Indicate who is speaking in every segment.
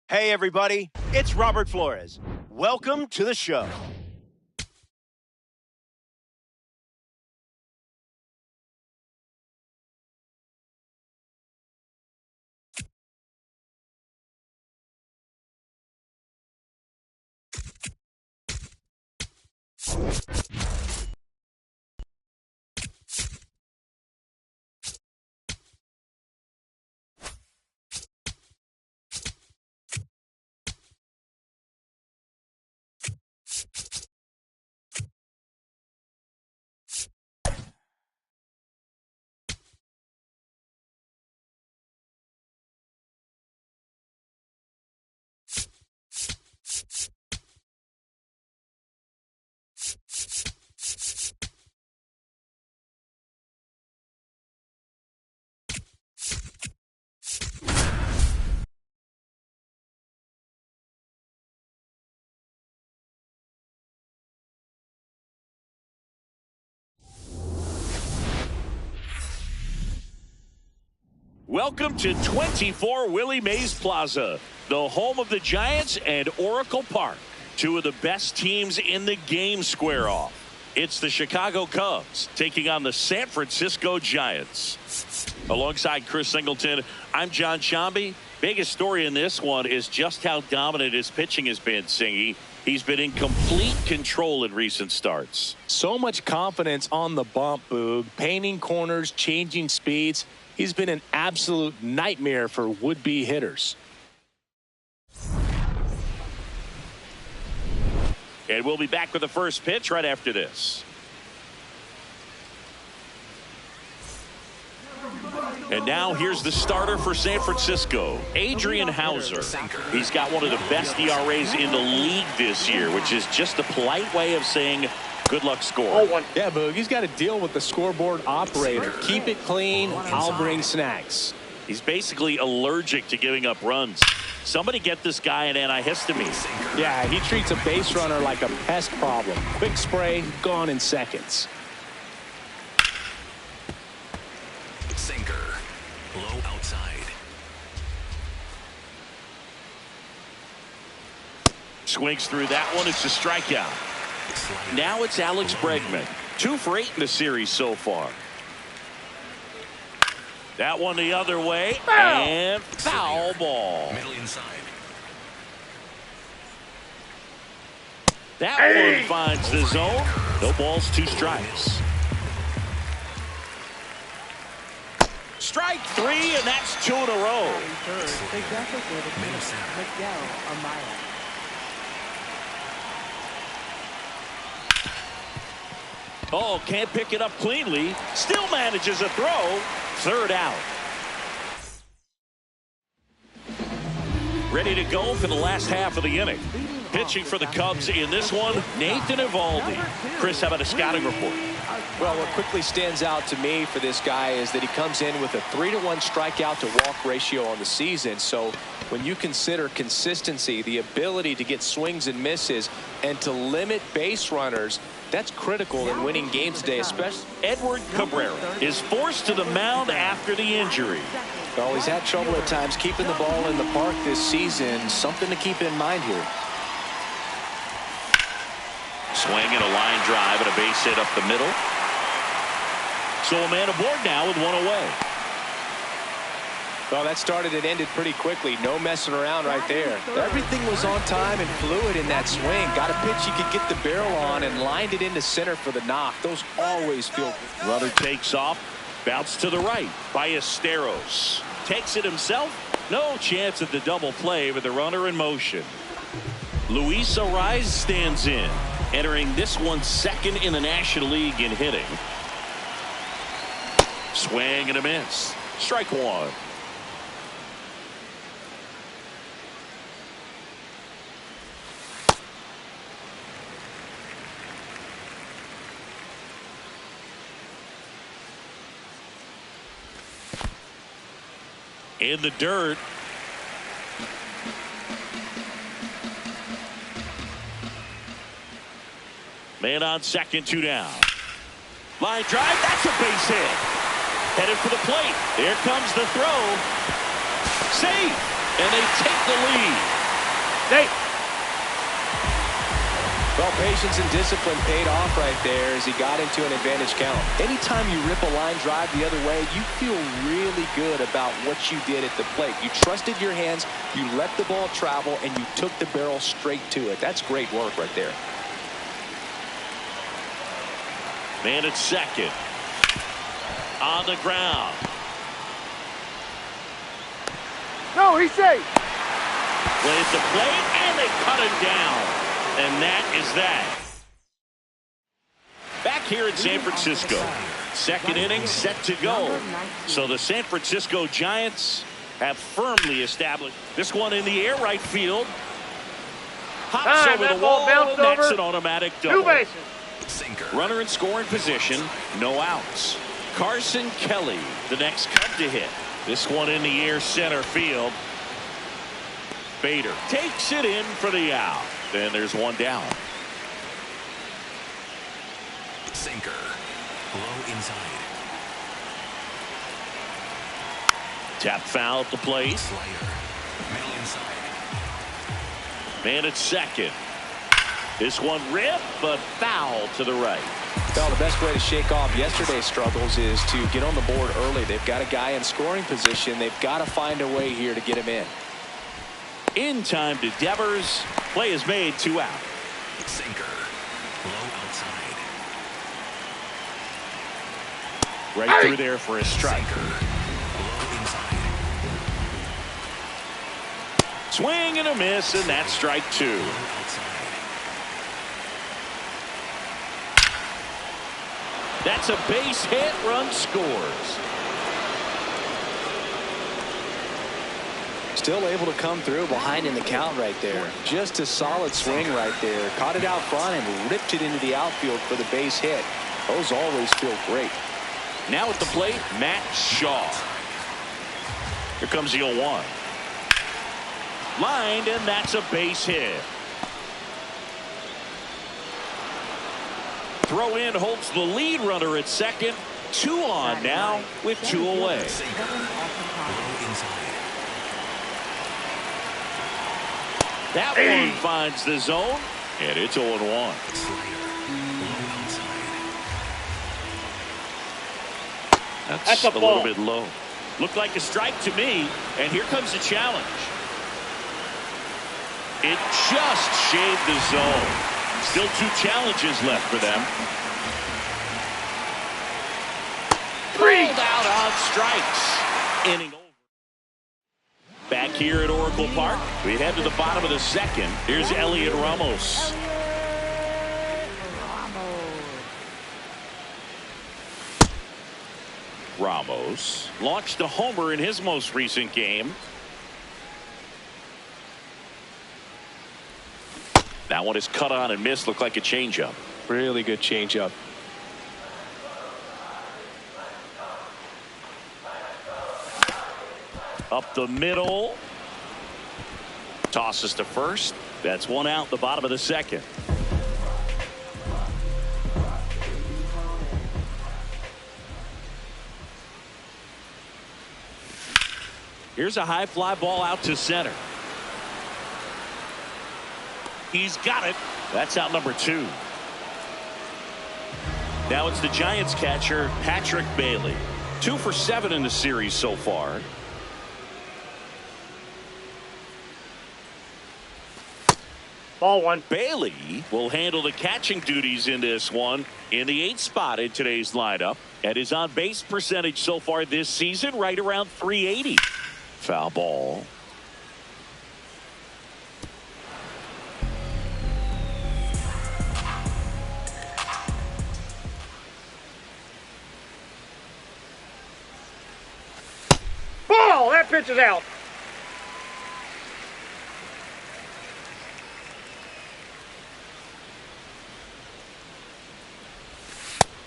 Speaker 1: Hey, everybody, it's Robert Flores. Welcome to the show.
Speaker 2: Welcome to 24 Willie Mays Plaza, the home of the Giants and Oracle Park. Two of the best teams in the game square off. It's the Chicago Cubs taking on the San Francisco Giants. Alongside Chris Singleton, I'm John Shambi. Biggest story in this one is just how dominant his pitching has been, Singy. He's been in complete control in recent starts.
Speaker 3: So much confidence on the bump, Boog. Painting corners, changing speeds. He's been an absolute nightmare for would-be hitters.
Speaker 2: And we'll be back with the first pitch right after this. And now here's the starter for San Francisco, Adrian Hauser. He's got one of the best ERAs in the league this year, which is just a polite way of saying good luck scoring.
Speaker 3: Yeah, Boog, he's got to deal with the scoreboard operator. Keep it clean, I'll bring snacks.
Speaker 2: He's basically allergic to giving up runs. Somebody get this guy an antihistamine.
Speaker 3: Yeah, he treats a base runner like a pest problem. Quick spray, gone in seconds.
Speaker 4: Sinker, low outside.
Speaker 2: Swings through that one. It's a strikeout. Now it's Alex Bregman. 2 for 8 in the series so far. That one the other way. And foul ball.
Speaker 4: Middle inside.
Speaker 2: That one finds the zone. No balls, 2 strikes. Strike 3, and that's 2 in a row. Oh, can't pick it up cleanly. Still manages a throw. 3rd out. Ready to go for the last half of the inning. Pitching for the Cubs in this one, Nathan Eovaldi. Chris, how about a scouting report?
Speaker 3: Well, what quickly stands out to me for this guy is that he comes in with a 3-to-1 strikeout to walk ratio on the season. So when you consider consistency, the ability to get swings and misses, and to limit base runners, that's critical in winning games today, especially.
Speaker 2: Edward Cabrera is forced to the mound after the injury.
Speaker 3: Well, he's had trouble at times keeping the ball in the park this season. Something to keep in mind here.
Speaker 2: Swing and a line drive and a base hit up the middle. So a man aboard now with 1 away.
Speaker 3: Well, that started and ended pretty quickly. No messing around right there. Everything was on time and fluid in that swing. Got a pitch he could get the barrel on and lined it into center for the knock. Those always feel good.
Speaker 2: Runner takes off. Bounce to the right by Esteros. Takes it himself. No chance at the double play with the runner in motion. Luis Ariz stands in. Entering this one 2nd in the National League in hitting. Swing and a miss. Strike 1. In the dirt. Man on second, 2 down. Line drive, that's a base hit. Headed for the plate. Here comes the throw. Safe, and they take the lead.
Speaker 5: Safe.
Speaker 3: Well, patience and discipline paid off right there as he got into an advantage count. Anytime you rip a line drive the other way, you feel really good about what you did at the plate. You trusted your hands, you let the ball travel, and you took the barrel straight to it. That's great work right there.
Speaker 2: Man at second. On the ground.
Speaker 5: No, he's safe.
Speaker 2: Plays the plate, and they cut him down. And that is that. Back here in San Francisco. Second inning set to go. So the San Francisco Giants have firmly established this one in the air right field. Hops over the wall, and that's an automatic double.
Speaker 5: 2 bases.
Speaker 4: Sinker.
Speaker 2: Runner in scoring position, no outs. Carson Kelly, the next Cub to hit. This one in the air center field. Bader takes it in for the out. And there's one down.
Speaker 4: Sinker. Low inside.
Speaker 2: Tap foul at the plate.
Speaker 4: Slider. Middle inside.
Speaker 2: Man at second. This one ripped, but foul to the right.
Speaker 3: Well, the best way to shake off yesterday's struggles is to get on the board early. They've got a guy in scoring position. They've got to find a way here to get him in.
Speaker 2: In time to Devers. Play is made, 2 out.
Speaker 4: Sinker. Low outside.
Speaker 2: Right through there for a strike.
Speaker 4: Sinker. Low inside.
Speaker 2: Swing and a miss, and that's strike 2.
Speaker 4: Low outside.
Speaker 2: That's a base hit. Run scores.
Speaker 3: Still able to come through behind in the count right there. Just a solid swing right there. Caught it out front and ripped it into the outfield for the base hit. Those always feel great.
Speaker 2: Now at the plate, Matt Shaw. Here comes the 0-1. Lined, and that's a base hit. Throw in holds the lead runner at second. 2 on now with 2 away.
Speaker 4: Sinker. Low inside.
Speaker 2: That one finds the zone, and it's 0-1.
Speaker 4: Slider. Low outside.
Speaker 2: That's a little bit low. Looked like a strike to me, and here comes the challenge. It just shaved the zone. Still 2 challenges left for them. Pulled out on strikes. Inning over. Back here at Oracle Park, we head to the bottom of the second. Here's Elliot Ramos. Ramos launched a homer in his most recent game. That one is cut on and missed. Looked like a changeup.
Speaker 3: Really good changeup.
Speaker 2: Up the middle. Tosses to first. That's 1 out, the bottom of the second. Here's a high fly ball out to center. He's got it. That's out number 2. Now it's the Giants catcher, Patrick Bailey. 2 for 7 in the series so far.
Speaker 5: Ball 1.
Speaker 2: Bailey will handle the catching duties in this one in the 8th spot in today's lineup. And his on base percentage so far this season right around .380. Foul ball.
Speaker 5: Ball! That pitch is out.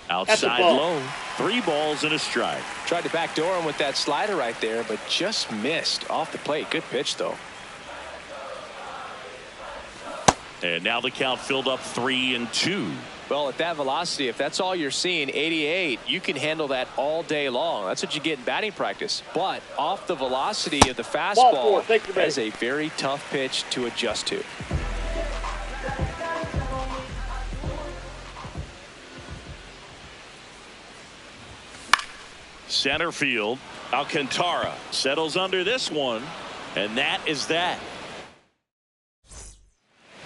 Speaker 2: Outside low. 3 balls and a strike.
Speaker 3: Tried to backdoor him with that slider right there, but just missed off the plate. Good pitch, though.
Speaker 2: And now the count filled up 3-2.
Speaker 3: Well, at that velocity, if that's all you're seeing, 88, you can handle that all day long. That's what you get in batting practice. But off the velocity of the fastball, that is a very tough pitch to adjust to.
Speaker 2: Center field, Alcantara settles under this one, and that is that.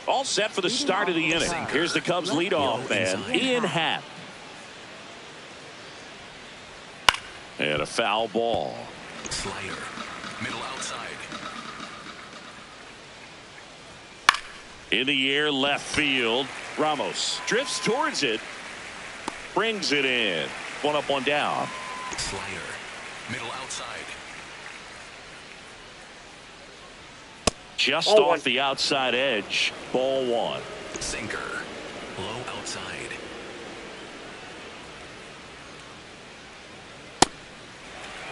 Speaker 2: All set for the start of the inning. Here's the Cubs leadoff man, Ian Happ. And a foul ball.
Speaker 4: Slider. Middle outside.
Speaker 2: In the air, left field. Ramos drifts towards it. Brings it in. One up, one down.
Speaker 4: Slider. Middle outside.
Speaker 2: Just off the outside edge. Ball one.
Speaker 4: Sinker. Low outside.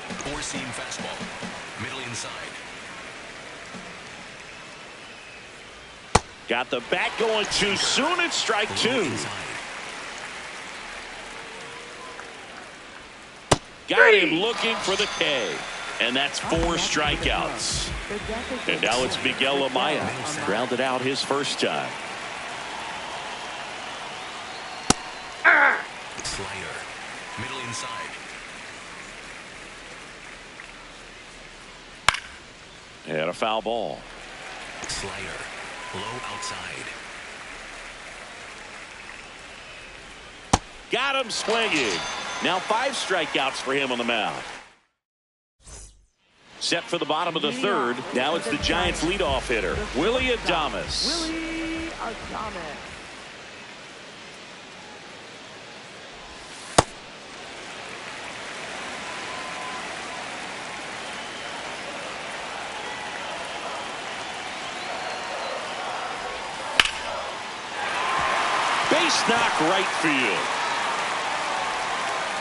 Speaker 4: Four-seam fastball. Middle inside.
Speaker 2: Got the bat going too soon. It's strike
Speaker 4: Low
Speaker 2: two.
Speaker 4: inside.
Speaker 2: Got him looking for the K. And that's 4 strikeouts. And now it's Miguel Amaya. Grounded out his first time.
Speaker 4: Slider. Middle inside.
Speaker 2: And a foul ball.
Speaker 4: Slider. Low outside.
Speaker 2: Got him swinging. Now 5 strikeouts for him on the mound. Set for the bottom of the third. Now it's the Giants leadoff hitter, Willie Adames.
Speaker 6: Willie Adames.
Speaker 2: Base knock right field.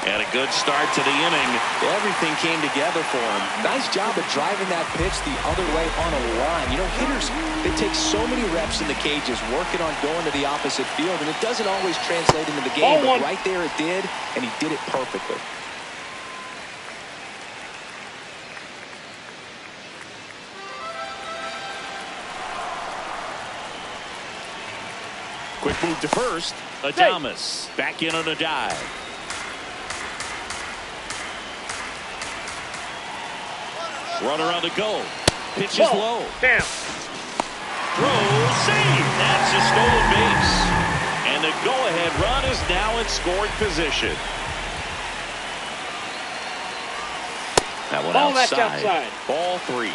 Speaker 2: And a good start to the inning.
Speaker 3: Everything came together for him. Nice job of driving that pitch the other way on a line. You know, hitters, they take so many reps in the cages working on going to the opposite field, and it doesn't always translate into the game, but right there it did, and he did it perfectly.
Speaker 2: Quick move to first. Adames back in on a dive. Runner on the go. Pitch is low.
Speaker 5: Damn.
Speaker 2: Throw, save. That's a stolen base. And the go-ahead run is now in scoring position. That one outside. Ball 3.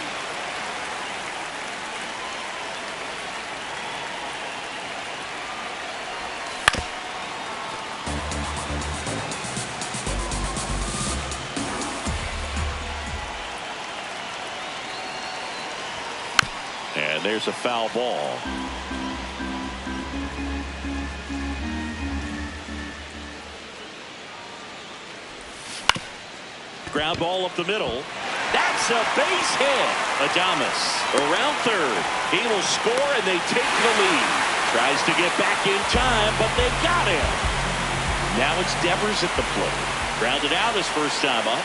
Speaker 2: And there's a foul ball. Ground ball up the middle. That's a base hit. Adames around third. He will score and they take the lead. Tries to get back in time, but they got him. Now it's Devers at the plate. Grounded out his first time up.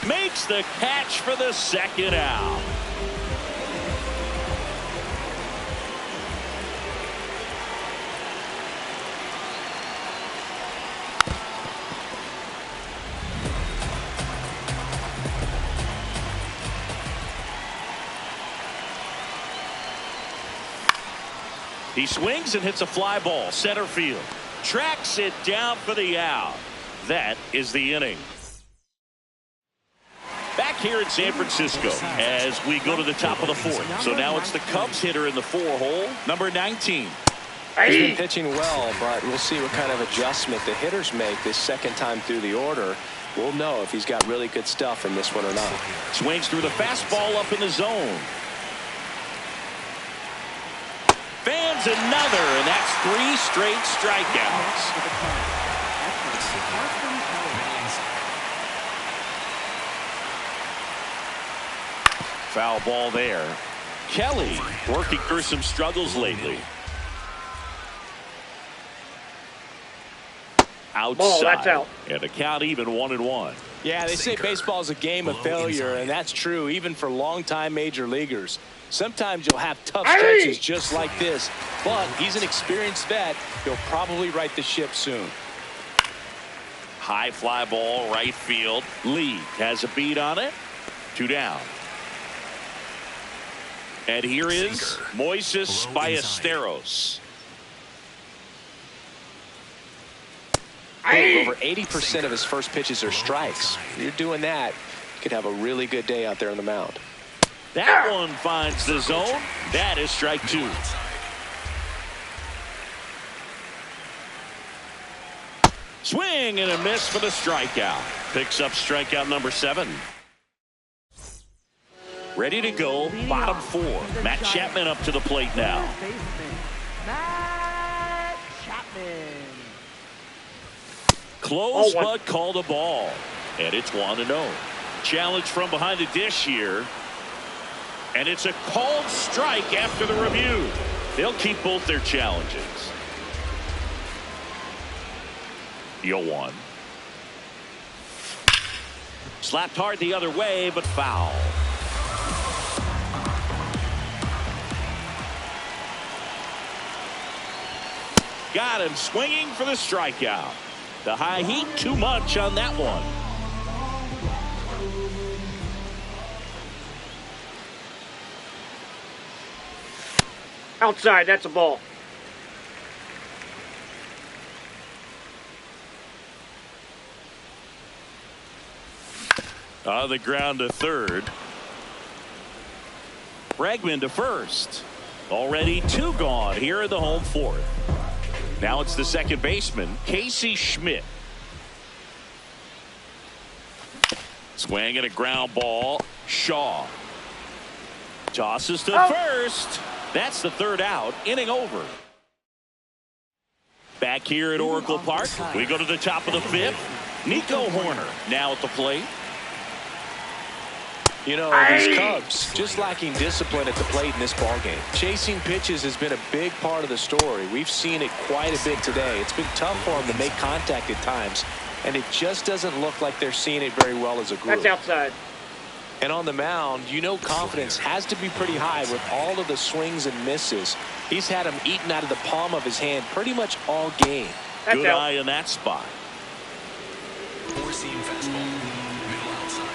Speaker 2: Makes the catch for the second out. He swings and hits a fly ball center field. Tracks it down for the out. That is the inning. Back here in San Francisco as we go to the top of the 4th. So now it's the Cubs hitter in the 4-hole, number 19.
Speaker 3: He's been pitching well, but we'll see what kind of adjustment the hitters make this second time through the order. We'll know if he's got really good stuff in this one or not.
Speaker 2: Swings through the fastball up in the zone. Fans another, and that's 3 straight strikeouts. Foul ball there. Kelly working through some struggles lately. Outside.
Speaker 5: Ball, that's out.
Speaker 2: And the count even 1-1.
Speaker 3: Yeah, they say baseball is a game of failure, and that's true even for longtime major leaguers. Sometimes you'll have tough stretches just like this, but he's an experienced vet. He'll probably right the ship soon.
Speaker 2: High fly ball, right field. Lee has a beat on it. 2 down. And here is Moises Ballesteros.
Speaker 3: Over 80% of his first pitches are strikes. If you're doing that, you could have a really good day out there on the mound.
Speaker 2: That one finds the zone. That is strike 2. Swing and a miss for the strikeout. Picks up strikeout number 7. Ready to go, bottom 4. Matt Chapman up to the plate now.
Speaker 6: Matt Chapman.
Speaker 2: Close, but called a ball. And it's 1-0. Challenge from behind the dish here. And it's a called strike after the review. They'll keep both their challenges. 0-1. Slapped hard the other way, but foul. Got him swinging for the strikeout. The high heat, too much on that one.
Speaker 5: Outside, that's a ball.
Speaker 2: On the ground to third. Bregman to first. Already 2 gone here in the home 4th. Now it's the second baseman, Casey Schmidt. Swing and a ground ball. Shaw tosses to first. That's the 3rd out. Inning over. Back here at Oracle Park, we go to the top of the 5th. Nico Horner now at the plate.
Speaker 3: You know, these Cubs just lacking discipline at the plate in this ballgame. Chasing pitches has been a big part of the story. We've seen it quite a bit today. It's been tough for them to make contact at times, and it just doesn't look like they're seeing it very well as a group.
Speaker 5: That's outside.
Speaker 3: And on the mound, you know confidence has to be pretty high with all of the swings and misses. He's had them eaten out of the palm of his hand pretty much all game.
Speaker 5: That's
Speaker 2: Good
Speaker 5: out.
Speaker 2: eye in that spot.
Speaker 4: 4-seam fastball. Middle outside.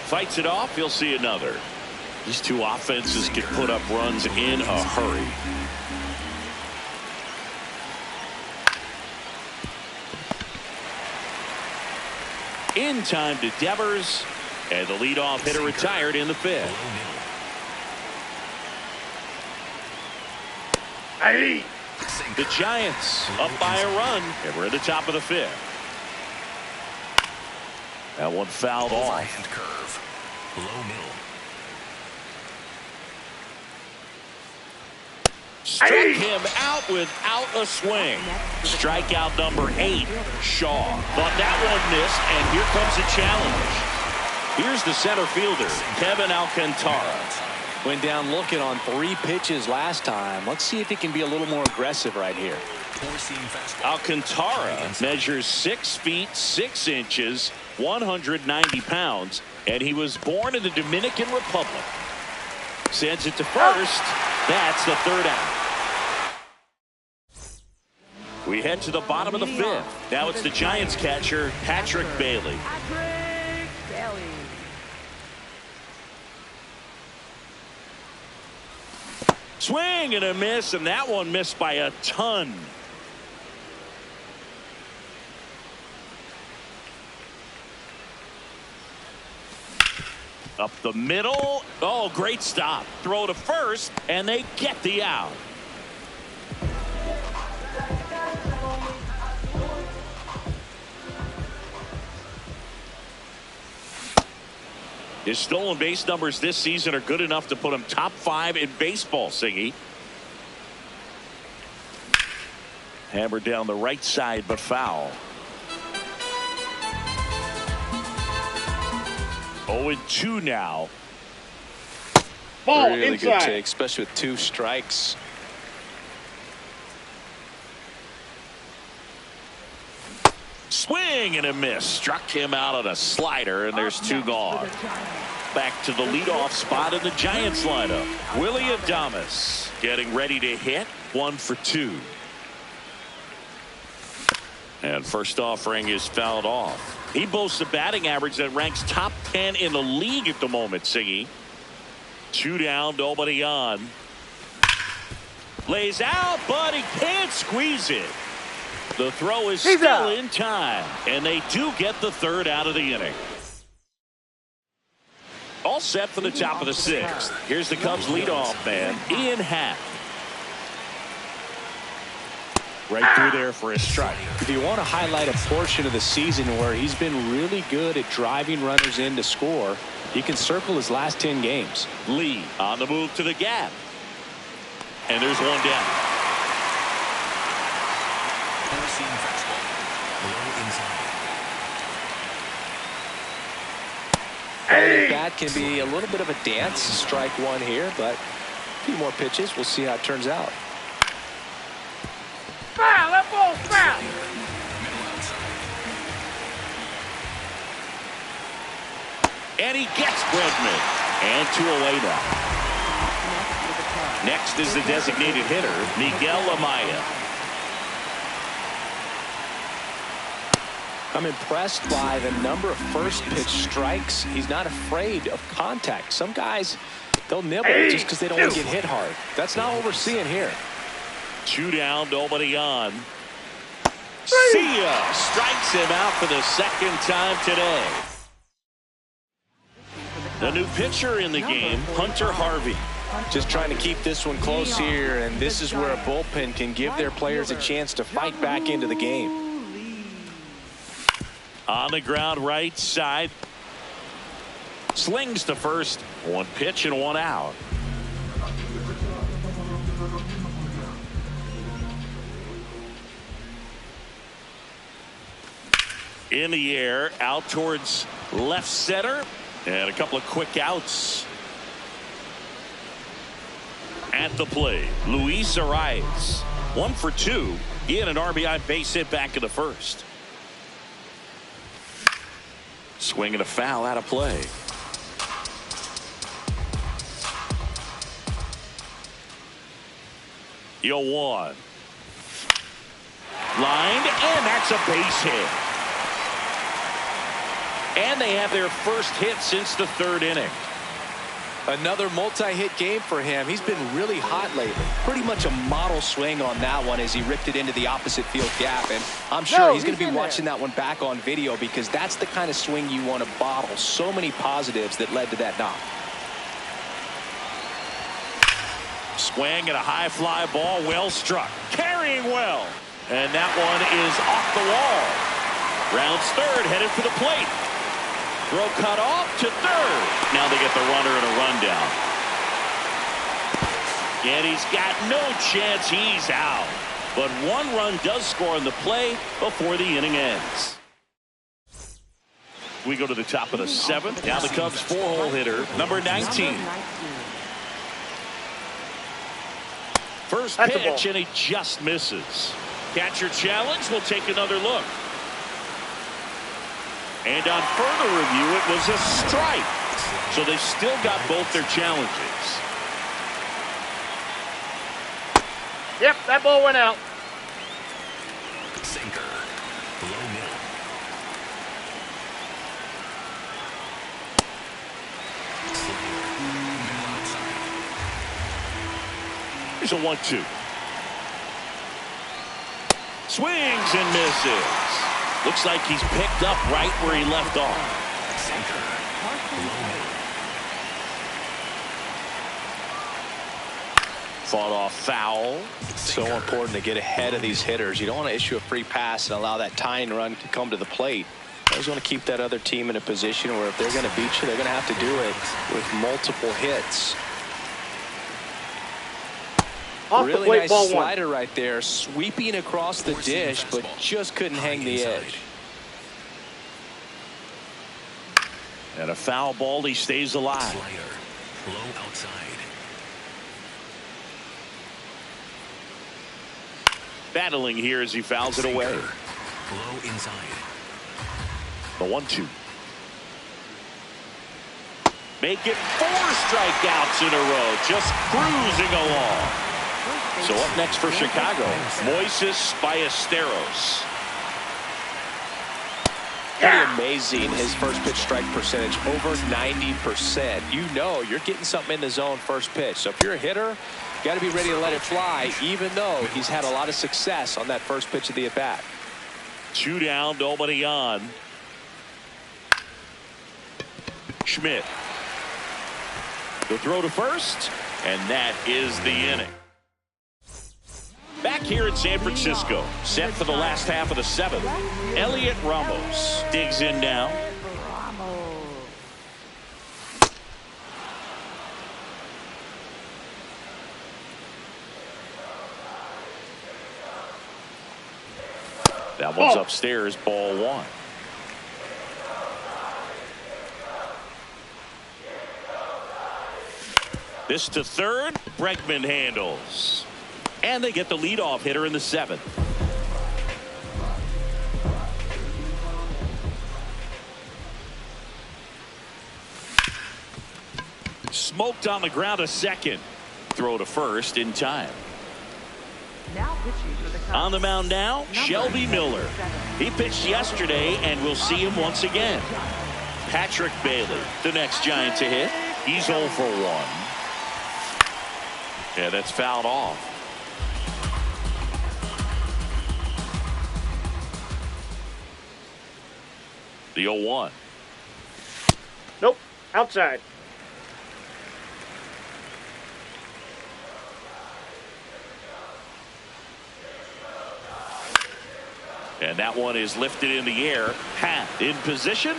Speaker 2: Fights it off, you'll see another. These two offenses can put up runs in a hurry. In time to Devers, and the leadoff hitter retired in the 5th.
Speaker 5: Hey.
Speaker 2: The Giants up by a run, and we're at the top of the 5th. That one fouled off.
Speaker 4: Overhand curve. Low middle.
Speaker 2: Struck him out without a swing. Strikeout number 8, Shaw. But that one missed, and here comes a challenge. Here's the center fielder, Kevin Alcantara.
Speaker 3: Went down looking on 3 pitches last time. Let's see if he can be a little more aggressive right here.
Speaker 4: 4-seam fastball.
Speaker 2: Alcantara measures 6 feet 6 inches, 190 pounds, and he was born in the Dominican Republic. Sends it to first. That's the 3rd out. We head to the bottom of the 5th. Now it's the Giants catcher, Patrick Bailey.
Speaker 6: Patrick Bailey.
Speaker 2: Swing and a miss, and that one missed by a ton. Up the middle. Oh, great stop. Throw to first, and they get the out. His stolen base numbers this season are good enough to put him top 5 in baseball, Singy. Hammered down the right side, but foul. 0-2 now.
Speaker 5: Ball
Speaker 3: Really
Speaker 5: inside.
Speaker 3: good take, especially with 2 strikes.
Speaker 2: Swing and a miss. Struck him out on a slider, and there's 2 gone. Back to the leadoff spot in the Giants lineup. Willie Adames getting ready to hit. 1 for 2. And first offering is fouled off. He boasts a batting average that ranks top 10 in the league at the moment, Siggy. 2 down, nobody on. Lays out, but he can't squeeze it. The throw is
Speaker 5: He's
Speaker 2: still
Speaker 5: out.
Speaker 2: in time, and they do get the 3rd out of the inning. All set for the top of the 6th. Here's the Cubs leadoff man, Ian Happ. Right through there for a strike.
Speaker 3: If you want to highlight a portion of the season where he's been really good at driving runners in to score, you can circle his last 10 games.
Speaker 2: Lee on the move to the gap. And there's 1 down.
Speaker 4: Four-seam fastball. Low inside.
Speaker 3: That can be a little bit of a dance. Strike 1 here, but a few more pitches. We'll see how it turns out.
Speaker 5: Foul. That ball's foul.
Speaker 4: Middle outside.
Speaker 2: And he gets Bregman. And 2 away now. Next is the designated hitter, Miguel Amaya.
Speaker 3: I'm impressed by the number of first pitch strikes. He's not afraid of contact. Some guys, they'll nibble just because they don't want to get hit hard. That's not what we're seeing here.
Speaker 2: 2 down, nobody on. See ya! Strikes him out for the 2nd time today. The new pitcher in the game, Hunter Harvey.
Speaker 3: Just trying to keep this one close here, and this is where a bullpen can give their players a chance to fight back into the game.
Speaker 2: On the ground right side. Slings to first. 1 pitch and 1 out. In the air, out towards left center. And a couple of quick outs. At the plate, Luis Arias. 1 for 2. He had an RBI base hit back in the 1st. Swing and a foul out of play. Yo 1. Lined, and that's a base hit. And they have their first hit since the 3rd inning.
Speaker 3: Another multi-hit game for him. He's been really hot lately. Pretty much a model swing on that one as he ripped it into the opposite field gap. And I'm sure he's going to be watching that one back on video because that's the kind of swing you want to bottle. So many positives that led to that knock.
Speaker 2: Swing and a high fly ball, well struck. Carrying well. And that one is off the wall. Rounds 3rd, headed for the plate. Throw cut off to 3rd. Now they get the runner and a rundown. And he's got no chance. He's out. But 1 run does score on the play before the inning ends. We go to the top of the 7th. Now the Cubs 4-hole hitter, number 19. First pitch, and he just misses. Catcher challenge. We'll take another look. And on further review, it was a strike. So they still got both their challenges.
Speaker 5: Yep, that ball went out.
Speaker 4: Sinker. Low middle. Slider. Middle outside.
Speaker 2: Here's a 1-2. Swings and misses. Looks like he's picked up right where he left off.
Speaker 4: Sinker. Low middle.
Speaker 2: Fought off foul.
Speaker 3: So important to get ahead of these hitters. You don't want to issue a free pass and allow that tying run to come to the plate. You always want to keep that other team in a position where if they're going to beat you, they're going to have to do it with multiple hits. Really nice slider right there, sweeping across the dish, but just couldn't hang the edge.
Speaker 2: And a foul ball, he stays alive.
Speaker 4: Slider. Low outside.
Speaker 2: Battling here as he fouls it away.
Speaker 4: Low inside.
Speaker 2: The 1-2. Make it 4 strikeouts in a row, just cruising along. So up next for Chicago, Moises Ballesteros.
Speaker 3: Pretty amazing, his first pitch strike percentage, over 90%. You know you're getting something in the zone first pitch. So if you're a hitter, you got to be ready to let it fly, even though he's had a lot of success on that first pitch of the at-bat.
Speaker 2: 2 down, nobody on. Schmidt. The throw to first, and that is the inning. Back here in San Francisco, set for the last half of the 7th. Elliot Ramos digs in now. That one's upstairs, ball 1. This to third, Bregman handles. And they get the leadoff hitter in the 7th. Smoked on the ground to second. Throw to first in time.
Speaker 6: Now pitching for the Cubs.
Speaker 2: On the mound now, Shelby Miller. He pitched yesterday, and we'll see him once again. Patrick Bailey, the next Giant to hit. He's 0 for 1. Yeah, that's fouled off. The 0-1.
Speaker 5: Nope. Outside.
Speaker 2: And that one is lifted in the air. Hat in position.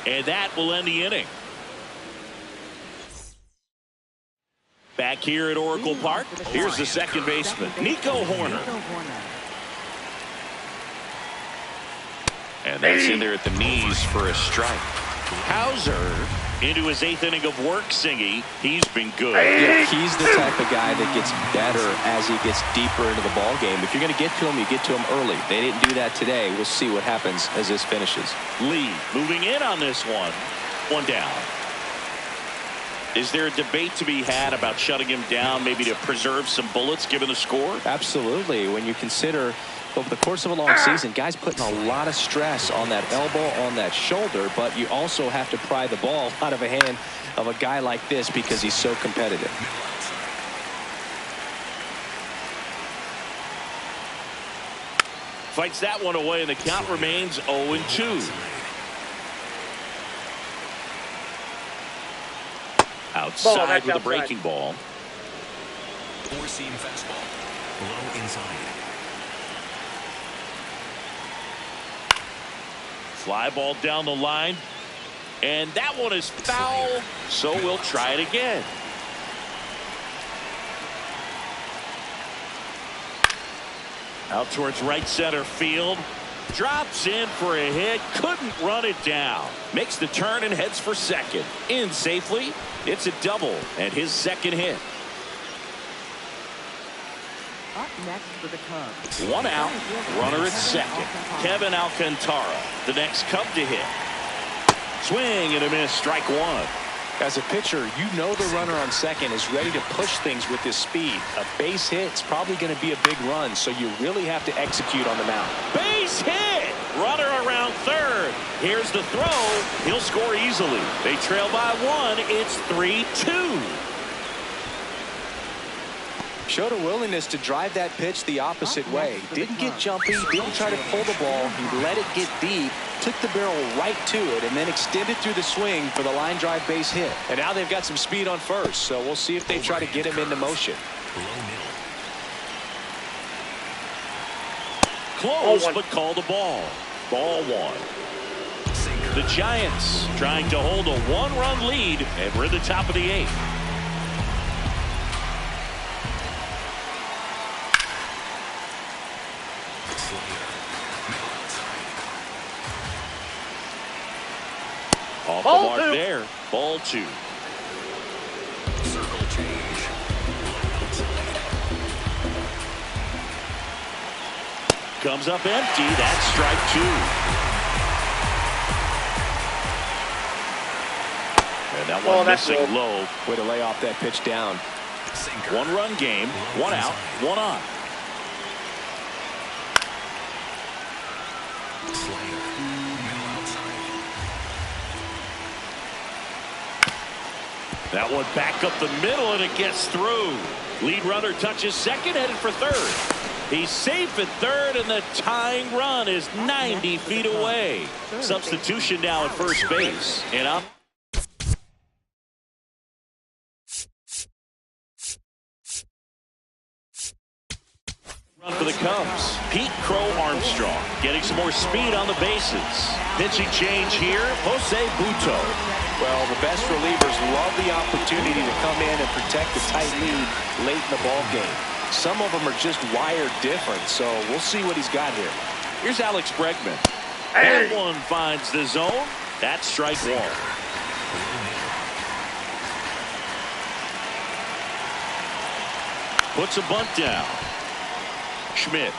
Speaker 2: And that will end the inning. Back here at Oracle Park, here's the second baseman, Nico Horner. And that's in there at the knees for a strike. Hauser into his 8th inning of work, Singy. He's been good.
Speaker 3: Yeah, he's the type of guy that gets better as he gets deeper into the ball game. If you're going to get to him, you get to him early. They didn't do that today. We'll see what happens as this finishes.
Speaker 2: Lee moving in on this one. 1 down. Is there a debate to be had about shutting him down, maybe to preserve some bullets given the score?
Speaker 3: Absolutely. When you consider over the course of a long season, guys putting a lot of stress on that elbow, on that shoulder, but you also have to pry the ball out of a hand of a guy like this because he's so competitive.
Speaker 2: Fights that one away, and the count remains 0-2. Outside with a breaking ball.
Speaker 4: 4-seam fastball. Low inside.
Speaker 2: Fly ball down the line. And that one is foul. So we'll try it again. Out towards right center field. Drops in for a hit. Couldn't run it down. Makes the turn and heads for second. In safely. It's a double and his second hit.
Speaker 6: Up next for the Cubs.
Speaker 2: 1 out. Runner at second. Kevin Alcantara, the next Cub to hit. Swing and a miss. Strike 1.
Speaker 3: As a pitcher, you know the runner on second is ready to push things with his speed. A base hit's probably going to be a big run, so you really have to execute on the mound.
Speaker 2: Base hit. Runner around third. Here's the throw. He'll score easily. They trail by 1. It's 3-2.
Speaker 3: Showed a willingness to drive that pitch the opposite way. Didn't get jumpy, didn't try to pull the ball. He let it get deep, took the barrel right to it, and then extended through the swing for the line drive base hit. And now they've got some speed on first, so we'll see if they try to get him into motion.
Speaker 2: Close, but call the ball. Ball 1. The Giants trying to hold a 1-run lead, and we're at the top of the 8th. Off
Speaker 5: Ball
Speaker 2: the mark
Speaker 5: two.
Speaker 2: there. Ball 2.
Speaker 4: Circle change. Low outside.
Speaker 2: Comes up empty. That's strike 2. And that one
Speaker 5: that's
Speaker 2: missing low.
Speaker 3: Way to lay off that pitch down.
Speaker 4: Sinker.
Speaker 2: 1-run game. 1 out. 1 on.
Speaker 4: Slider. Middle outside.
Speaker 2: That one back up the middle, and it gets through. Lead runner touches second, headed for third. He's safe at third, and the tying run is 90 feet away. Substitution now at first base. And up. Run for the Cubs. Pete Crow Armstrong getting some more speed on the bases. Pitching change here, Jose Buto.
Speaker 3: Well, the best relievers love the opportunity to come in and protect the tight lead late in the ball game. Some of them are just wired different, so we'll see what he's got here.
Speaker 2: Here's Alex Bregman.
Speaker 5: Hey.
Speaker 2: That one finds the zone. That's strike 1. Puts a bunt down. Schmidt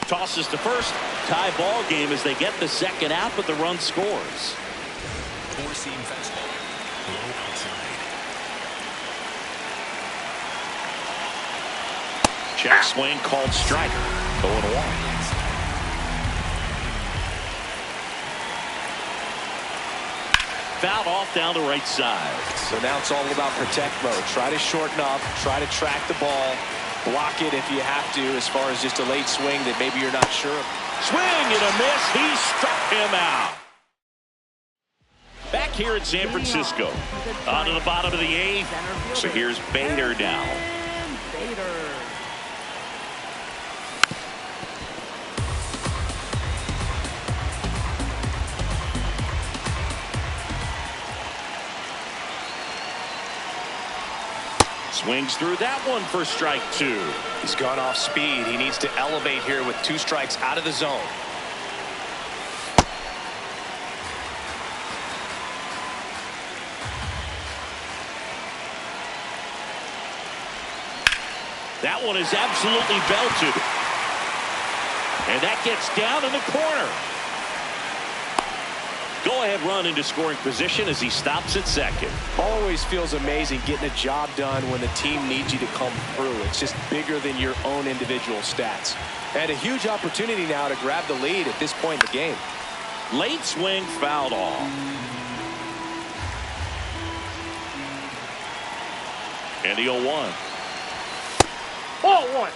Speaker 2: tosses to first. Tie ball game as they get the second out, but the run scores.
Speaker 4: Four-seam fastball. Low outside.
Speaker 2: Check swing called strike. 0-1. Fouled off down the right side.
Speaker 3: So now it's all about protect mode. Try to shorten up, try to track the ball, block it if you have to, as far as just a late swing that maybe you're not sure of.
Speaker 2: Swing and a miss. He struck him out. Back here in San Francisco. On to the bottom of the 8th. So here's Bader now.
Speaker 6: Bader.
Speaker 2: Swings through that one for strike 2.
Speaker 3: He's gone off speed. He needs to elevate here with 2 strikes out of the zone.
Speaker 2: That one is absolutely belted. And that gets down in the corner. Go-ahead run into scoring position as he stops at second.
Speaker 3: Always feels amazing getting a job done when the team needs you to come through. It's just bigger than your own individual stats. And a huge opportunity now to grab the lead at this point in the game.
Speaker 2: Late swing fouled off. And the 0-1.
Speaker 5: Ball 1.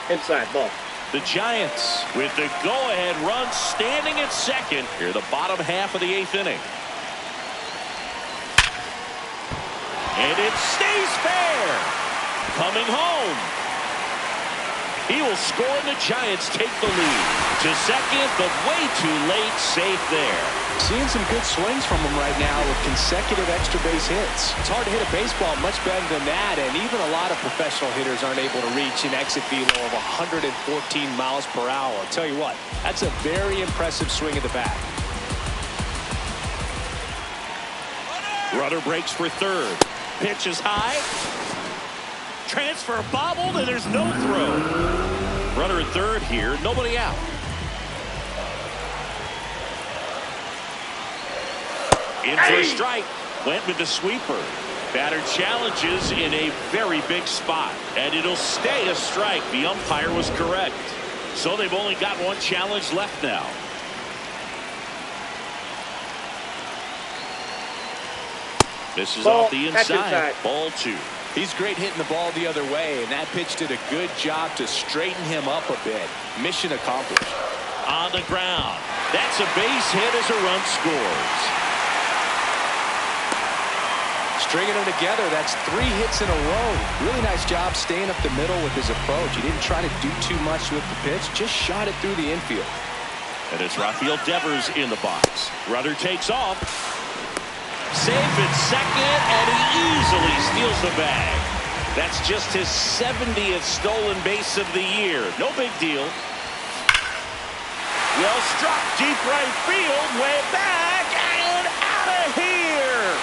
Speaker 5: Inside ball.
Speaker 2: The Giants with the go-ahead run standing at second here the bottom half of the 8th inning. And it stays fair. Coming home. He will score and the Giants take the lead. To second, but way too late. Safe there.
Speaker 3: Seeing some good swings from him right now with consecutive extra base hits. It's hard to hit a baseball much better than that, and even a lot of professional hitters aren't able to reach an exit velo of 114 miles per hour. I'll tell you what, that's a very impressive swing at the bat.
Speaker 2: Runner breaks for third. Pitch is high. Transfer bobbled, and there's no throw. Runner at third here, nobody out. In for a strike. Went with the sweeper. Batter challenges in a very big spot. And it'll stay a strike. The umpire was correct. So they've only got one challenge left now. This is off the inside. Ball 2.
Speaker 3: He's great hitting the ball the other way, and that pitch did a good job to straighten him up a bit. Mission accomplished.
Speaker 2: On the ground. That's a base hit as a run scores.
Speaker 3: Stringing them together, that's 3 hits in a row. Really nice job staying up the middle with his approach. He didn't try to do too much with the pitch, just shot it through the infield.
Speaker 2: And it's Rafael Devers in the box. Runner takes off. Safe at second, and he easily steals the bag. That's just his 70th stolen base of the year. No big deal. Well struck, deep right field, way back, and out of here.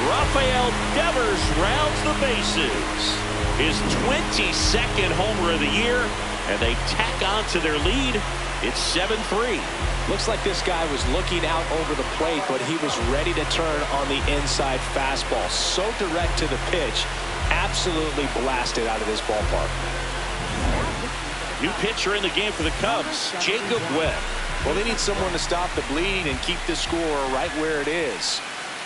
Speaker 2: Rafael Devers rounds the bases. His 22nd homer of the year, and they tack on to their lead. It's 7-3.
Speaker 3: Looks like this guy was looking out over the plate, but he was ready to turn on the inside fastball. So direct to the pitch, absolutely blasted out of this ballpark.
Speaker 2: New pitcher in the game for the Cubs, Jacob Webb.
Speaker 3: Well, they need someone to stop the bleeding and keep the score right where it is.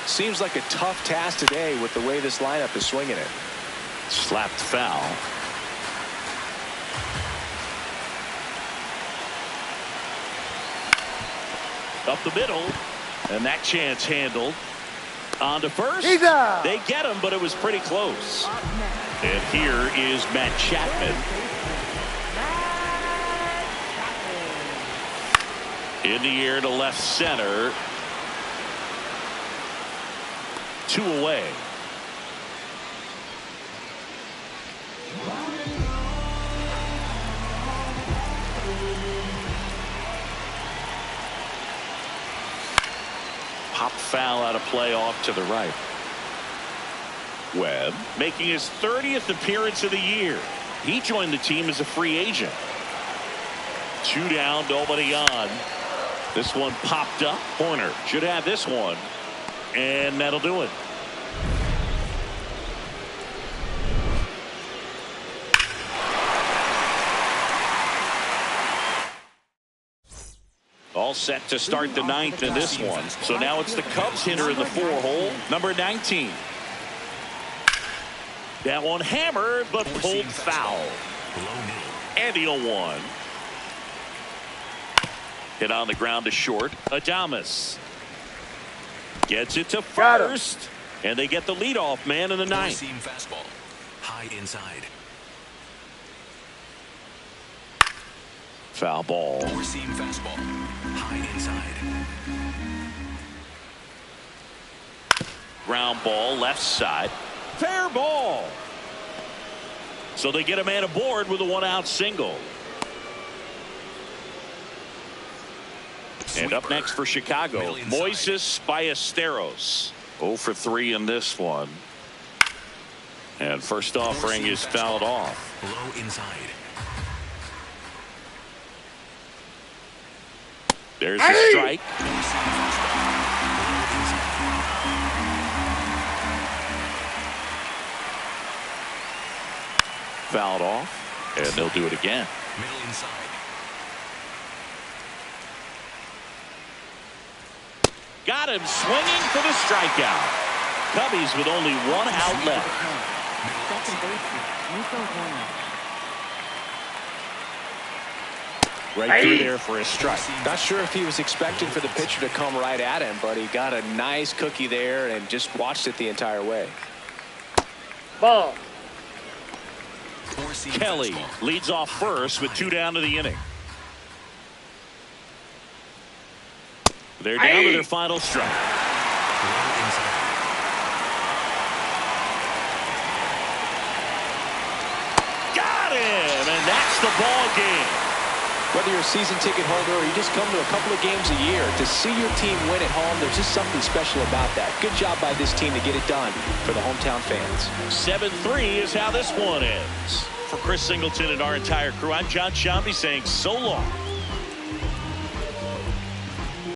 Speaker 3: Seems like a tough task today with the way this lineup is swinging it.
Speaker 2: Slapped foul. Up the middle, and that chance handled. On to first. They get him, but it was pretty close. And here is Matt Chapman. In the air to left center. 2 away. Pop foul out of play off to the right. Webb making his 30th appearance of the year. He joined the team as a free agent. 2 down, nobody on. This one popped up. Horner should have this one. And that'll do it. All set to start the 9th in this one. So now it's the Cubs hitter in the 4-hole, number 19. That one hammered, but pulled foul. And the 0-1. Hit on the ground to short. Adames gets it to first. And they get the leadoff man in the 9th.
Speaker 4: Fastball. High inside.
Speaker 2: Foul ball.
Speaker 4: Four-seam fastball. High inside.
Speaker 2: Ground ball left side. Fair ball. So they get a man aboard with a 1-out single. And up next for Chicago, Moises Ballesteros. 0 for 3 in this one. And first offering is fouled off.
Speaker 4: Low inside.
Speaker 2: There's the strike. Fouled off, and they'll do it again.
Speaker 4: Middle inside.
Speaker 2: Got him swinging for the strikeout. Cubbies with only 1 out left. Right through there for a strike.
Speaker 3: Not sure if he was expecting for the pitcher to come right at him, but he got a nice cookie there and just watched it the entire way.
Speaker 5: Ball.
Speaker 2: Kelly leads off first with 2 down to the inning. They're down to their final strike. Got him, and that's the ball game.
Speaker 3: Whether you're a season ticket holder or you just come to a couple of games a year, to see your team win at home, there's just something special about that. Good job by this team to get it done for the hometown fans.
Speaker 2: 7-3 is how this one ends. For Chris Singleton and our entire crew, I'm John Shambi saying so long.